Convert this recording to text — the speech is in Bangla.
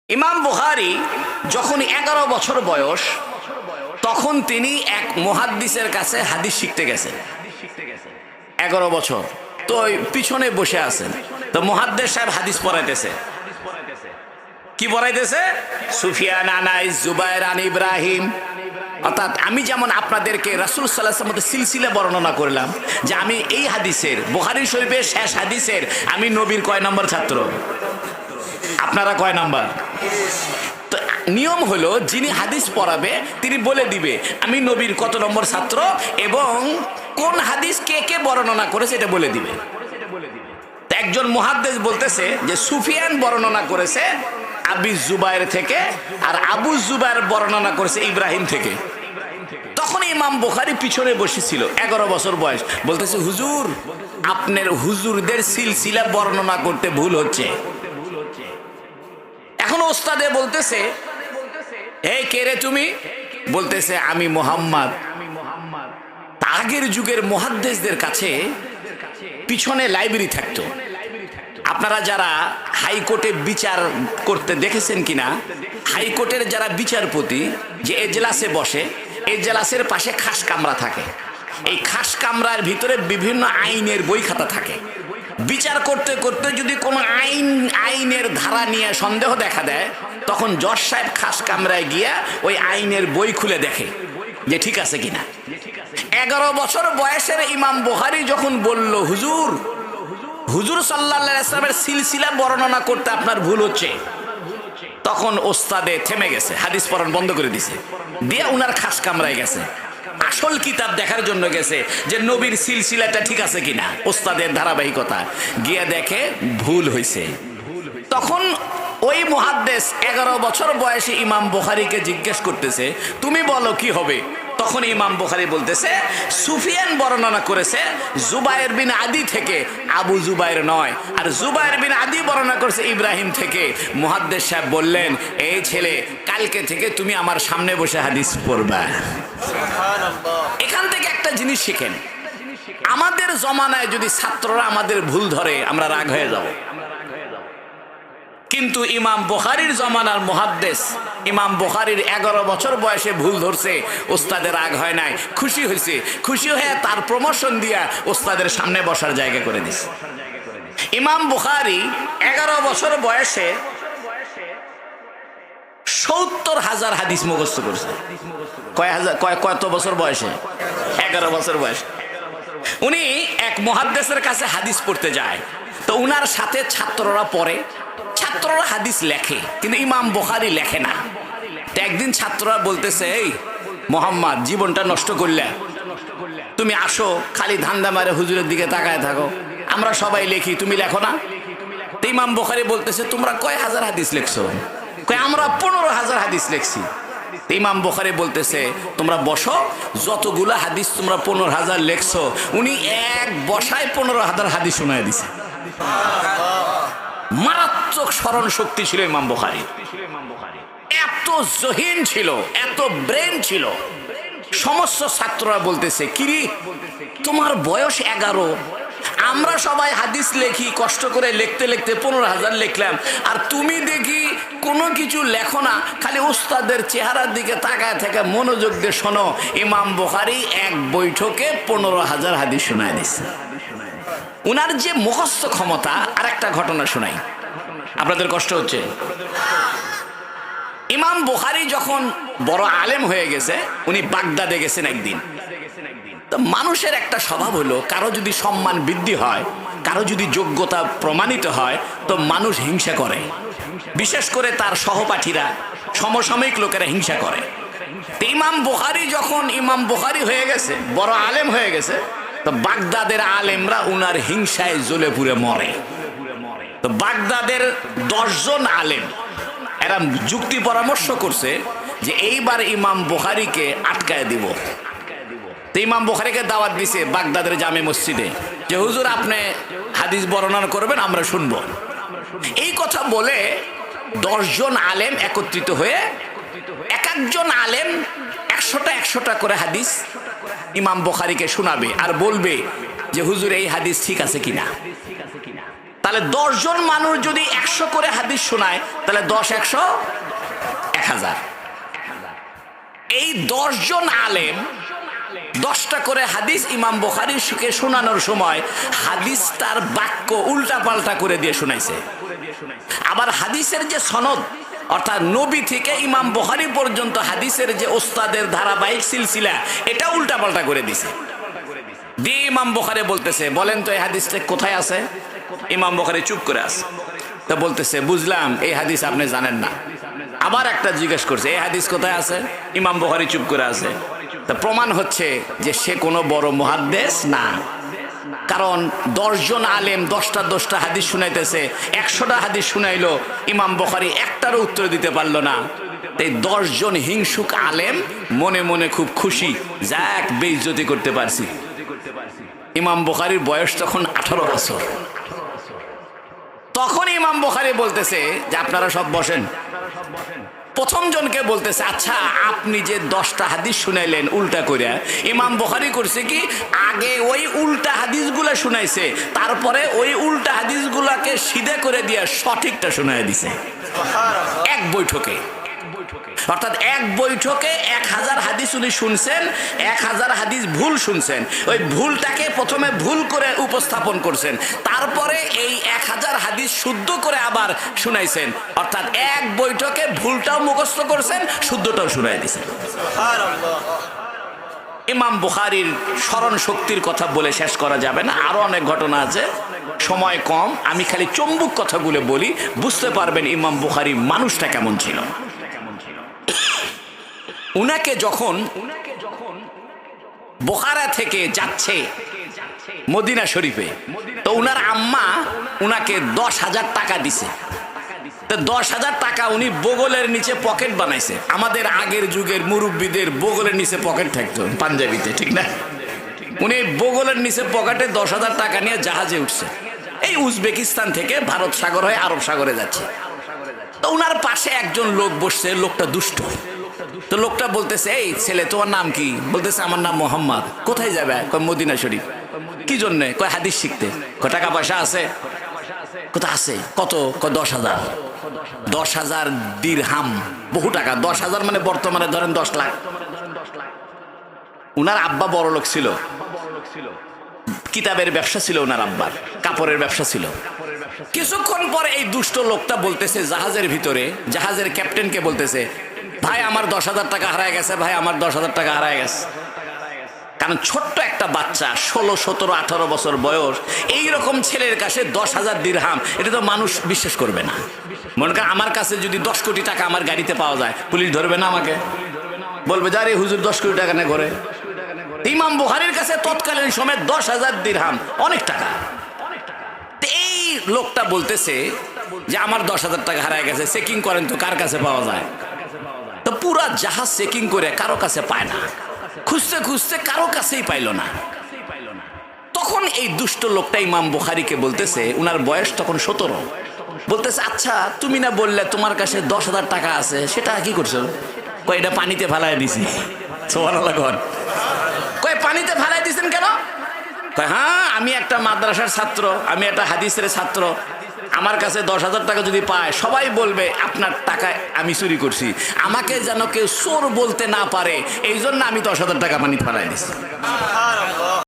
ইমাম বুখারী যখন 11 বছর বয়স তখন তিনি এক মুহাদ্দিসের কাছে হাদিস শিখতে গেছেন। 11 বছর তো পিছনে বসে আছেন, তো মুহাদ্দিস সাহেব হাদিস পড়াইতেছে। কি পড়াইতেছে? সুফিয়ান আন জুবায়ের আন ইব্রাহিম। অর্থাৎ আমি যেমন আপনাদেরকে রাসূল সাল্লাল্লাহু আলাইহি ওয়াসাল্লামের সিলসিলা বর্ণনা করলাম যে আমি এই হাদিসের বুখারী শরীফের শেষ হাদিসের আমি নবীর কয় নম্বর ছাত্র, আপনারা কয় নাম্বার? তো নিয়ম হলো যিনি হাদিস পড়াবে তিনি বলে দিবে আমি নবীর কত নম্বর ছাত্র এবং কোন হাদিস কে কে বর্ণনা করেছে এটা বলে দিবে। তো একজন মুহাদ্দিস বলতেছে যে সুফিয়ান বর্ণনা করেছে আবি জুবায়ের থেকে আর আবু জুবায়ের বর্ণনা করেছে ইব্রাহিম থেকে। তখন ইমাম বুখারী পিছনে বসেছিল, 11 বছর বয়স, বলতেছে হুজুর আপনার হুজুরদের সিলসিলা বর্ণনা করতে ভুল হচ্ছে। এখন ওস্তাদে বলতেছে এই কে রে তুমি? বলতেছে আমি মুহাম্মদ। আগের যুগের মুহাদ্দিসদের কাছে পিছনে লাইব্রেরি থাকতো। আপনারা যারা হাইকোর্টে বিচার করতে দেখেছেন কিনা, হাইকোর্টের যারা বিচারপতি যে এজলাসে বসে, এজলাসের পাশে খাস কামরা থাকে। এই খাস কামরার ভিতরে বিভিন্ন আইনের বই খাতা থাকে। বিচার করতে করতে যদি কোনো আইনের ধারা নিয়ে সন্দেহ দেখা দেয় তখন জজ সাহেব খাস কামরায় গিয়া ওই আইনের বই খুলে দেখে যে ঠিক আছে কিনা। 11 বছর বয়সের ইমাম বুখারী যখন বলল হুজুর সাল্লাল্লাহু আলাইহি ওয়াসাল্লামের সিলসিলা বর্ণনা করতে আপনার ভুল হচ্ছে, তখন ওস্তাদে থেমে গেছে, হাদিস পড়ানো বন্ধ করে দিছে, দিয়ে উনার খাস কামরায় গেছে, আসল কিতাব দেখার জন্য গেছে যে নবীর সিলসিলাটা ঠিক আছে কিনা, ওস্তাদের ধারাবাহিকতা। গিয়ে দেখে ভুল হয়েছে। তখন ওই মুহাদ্দিস 11 বছর বয়সে ইমাম বুখারীকে জিজ্ঞেস করতেছে তুমি বলো কি হবে? তখন ইমাম বুখারী বলতেছে সুফিয়ান বর্ণনা করেছে জুবায়ের বিন আদি থেকে, আবু জুবায়ের নয়, আর জুবায়ের বিন আদি বর্ণনা করেছে ইব্রাহিম থেকে। মুহাদ্দিস সাহেব বললেন এই ছেলে কালকে থেকে তুমি আমার সামনে বসে হাদিস পড়বা। এখান থেকে একটা জিনিস শিখেন, আমাদের জমানায় যদি ছাত্ররা আমাদের ভুল ধরে আমরা রাগ হয়ে যাব, কিন্তু ইমাম বুখারীর জমানার মুহাদ্দিস ইমাম বুখারীর 11 বছর বয়সে ভুল ধরছে, ওস্তাদের রাগ হয় নাই, খুশি হয়েছে। খুশি হয়ে তার প্রমোশন দিয়া ওস্তাদের সামনে বসার জায়গা করে দিছে। ইমাম বুখারী 11 বছর বয়সে 70,000 হাদিস মুখস্থ করছে। কত বছর বয়সে? 11 বছর বয়সে। উনি এক মুহাদ্দিসের কাছে হাদিস পড়তে যায়, তো উনার সাথে ছাত্ররা পড়ে, ছাত্ররা হাদিস লেখে কিন্তু ইমাম বুখারী লেখে না। তো একদিন ছাত্ররা বলতেছে এই মোহাম্মদ জীবনটা নষ্ট করলে, তুমি আসো খালি ধান্দা মারে হুজুরের দিকে তাকায় থাকো, আমরা সবাই লেখি তুমি লেখো না। তো ইমাম বুখারী বলতেছে তোমরা কয় হাজার হাদিস লেখছো? কয় আমরা 15,000 হাদিস লেখছি। ইমাম বুখারী বলতেছে তোমরা বসো, যতগুলো হাদিস তোমরা 15,000 লেখছো উনি এক বসায় 15,000 হাদিস শোনায় দিছে। মারাত্মক স্মরণ শক্তি ছিল ইমাম বুখারী, এত জহিন ছিল, এত ব্রেন ছিল। সমস্ত ছাত্ররা বলতেছে কিরি তোমার বয়স 11, আমরা সবাই হাদিস লেখি, কষ্ট করে লিখতে লিখতে 15,000 লিখলাম, আর তুমি দেখি কোনো কিছু লেখো না, খালি উস্তাদের চেহারার দিকে তাকায় থেকে মনোযোগ দিয়ে শোনো। ইমাম বুখারী এক বৈঠকে 15,000 হাদিস শোনায় দিচ্ছে। উনার যে মুখস্থ ক্ষমতা। আর একটা ঘটনা শোনাই, আপনাদের কষ্ট হচ্ছে। ইমাম বুখারী যখন বড় আলেম হয়ে গেছে উনি বাগদাদে গেছেন একদিন। তো মানুষের একটা স্বভাব হলো কারো যদি সম্মান বৃদ্ধি হয়, কারো যদি যোগ্যতা প্রমাণিত হয় তো মানুষ হিংসা করে, বিশেষ করে তার সহপাঠীরা, সমসাময়িক লোকেরা হিংসা করে। তো ইমাম বুখারী যখন ইমাম বুখারী হয়ে গেছে, বড় আলেম হয়ে গেছে, তো বাগদাদের আলেমরা উনার হিংসায় জ্বলে পুড়ে মরে। তো বাগদাদের 10 জন আলেম এরা যুক্তি পরামর্শ করছে যে এইবার ইমাম বুখারীকে আটকায় দিব। তো ইমাম বুখারীকে দাওয়াত দিছে বাগদাদের জামে মসজিদে যে হুজুর আপনি হাদিস বর্ণনা করবেন, আমরা শুনবো। এই কথা বলে 10 জন আলেম একত্রিত হয়ে এক একজন আলেম 100টা করে হাদিস ইমাম বুখারীকে শোনাবে আর বলবে যে হুজুর এই হাদিস ঠিক আছে কিনা। তাহলে 10 জন মানুষ যদি 100 করে হাদিস শোনায় তাহলে 10 100 1000। এই 10 জন আলেম 10টা করে হাদিস ইমাম বুখারীকে শোনানোর সময় হাদিস তার বাক্য উল্টা পাল্টা করে দিয়ে শোনাইছে। আবার হাদিসের যে সনদ অর্থাৎ নবী থেকে ইমাম বুখারী পর্যন্ত হাদিসের যে ওস্তাদের ধারাবাহিক সিলসিলা এটা উল্টা পাল্টা করে দিছে। দিয়ে ইমাম বুখারী বলতেছে বলেন তো এই হাদিসটা কোথায় আছে? ইমাম বুখারী চুপ করে আছে। তা বলতেছে বুঝলাম এই হাদিস আপনি জানেন না। আবার একটা জিজ্ঞেস করছে এই হাদিস কোথায় আছে? ইমাম বুখারী চুপ করে আছে। তা প্রমাণ হচ্ছে যে সে কোনো বড় মুহাদ্দিস না, কারণ 10 জন আলেম 10টা হাদিস শুনাইতেছে, 100টা হাদিস শুনাইলো, ইমাম বুখারী একটারও উত্তর দিতে পারলো না। এই 10 জন হিংসুক আলেম মনে মনে খুব খুশি, যাক বেইজ্জতি করতে পারছি। ইমাম বুখারীর বয়স তখন 18 বছর। তখন ইমাম বুখারী বলতেছে যে আপনারা সব বসেন। প্রথম জনকে বলতেছে আচ্ছা আপনি যে 10টা হাদিস শুনাইলেন উল্টা কইরা, ইমাম বুখারী করছে কি আগে ওই উল্টা হাদিসগুলা শুনাইছে, তারপরে ওই উল্টা হাদিসগুলাকে সিধে করে দিয়া সঠিকটা শুনাইয়া দিছে এক বৈঠকে। অর্থাৎ এক বৈঠকে 1000 হাদিস উনি শুনছেন, 1000 হাদিস ভুল শুনছেন, ওই ভুলটাকে প্রথমে ভুল করে উপস্থাপন করছেন, তারপরে এই 1000 হাদিস শুদ্ধ করে আবার শুনাইছেন। অর্থাৎ এক বৈঠকে ভুলটাও মুখস্থ করছেন, শুদ্ধটাও শুনাই দিয়েছেন। ইমাম বুখারীর স্মরণ শক্তির কথা বলে শেষ করা যাবে না, আরো অনেক ঘটনা আছে, সময় কম। আমি খালি চম্বুক কথাগুলো বলি, বুঝতে পারবেন ইমাম বুখারী মানুষটা কেমন ছিল। উনাকে যখন বোখারা থেকে যাচ্ছে মদিনা শরীফে, তো উনার আম্মা উনাকে 10,000 টাকা দিছে। তো 10,000 টাকা উনি বগলের নিচে পকেট বানাইছে। আমাদের আগের যুগের মুরব্বীদের বগলের নিচে পকেট থাকতো পাঞ্জাবিতে, ঠিক না? উনি বগলের নিচে পকেটে 10,000 টাকা নিয়ে জাহাজে উঠছে, এই উজবেকিস্তান থেকে ভারত সাগর হয়ে আরব সাগরে যাচ্ছে। তো উনার পাশে একজন লোক বসছে, লোকটা দুষ্ট। তো লোকটা বলতেছে এই ছেলে তোমার নাম কি? বলতেছে আমার নাম মোহাম্মদ। কোথায় যাবে? কয় মদিনা শরীফ। কি জন্যে? কয় হাদিস শিখতে। কয় টাকা পয়সা আছে? কোথা আছে? কত? কয় 10,000। 10,000 দিরহাম, বহু টাকা। 10,000 মানে বর্তমানে ধরেন 10 লাখ। উনার আব্বা বড় লোক ছিল, কিতাবের ব্যবসা ছিল উনার আব্বার, কাপড়ের ব্যবসা ছিল। কিছুক্ষণ পরে এই দুষ্ট লোকটা বলতেছে জাহাজের ভিতরে, জাহাজের ক্যাপ্টেনকে বলতেছে ভাই আমার 10,000 টাকা হারায় গেছে, ভাই আমার 10,000 টাকা হারায় গেছে। কারণ ছোট্ট একটা বাচ্চা 16, 17, 18 বছর বয়স, এইরকম ছেলের কাছে 10,000 দিরহাম, এটা তো মানুষ বিশ্বাস করবে না। মনে করেন আমার কাছে যদি 10 কোটি টাকা আমার গাড়িতে পাওয়া যায়, পুলিশ ধরবে না আমাকে? বলবে যারে হুজুর 10 কোটি টাকা নেই ঘরে। ইমাম বুখারীর কাছে তৎকালীন সময় 10,000 দিরহাম অনেক টাকা। এই লোকটা বলতেছে যে আমার 10,000 টাকা হারায় গেছে, চেকিং করেন তো কার কাছে পাওয়া যায়। তো পুরা জাহাজ চেকিং করে কারো কাছে পায় না, খুঁজতে খুঁজতে কারো কাছেই পাইল না। তখন এই দুষ্ট লোকটা ইমাম বুখারীকে বলতেছে, উনার বয়স তখন 17, বলতেছে আচ্ছা তুমি না বললে তোমার কাছে 10,000 টাকা আছে, সেটা কি করছো? কয় এটা পানিতে ফালাই দিছি। সুবহানাল্লাহ। কয় পানিতে ফালাই দিছেন কেন? কয় হ্যাঁ আমি একটা মাদ্রাসার ছাত্র, আমি একটা হাদিসের ছাত্র, আমার কাছে 10,000 টাকা যদি পায় সবাই বলবে আপনার টাকা আমি চুরি করছি, আমাকে যেন কেউ চোর বলতে না পারে, এই জন্য আমি 10,000 টাকা পানিতে ফালাই দিছি।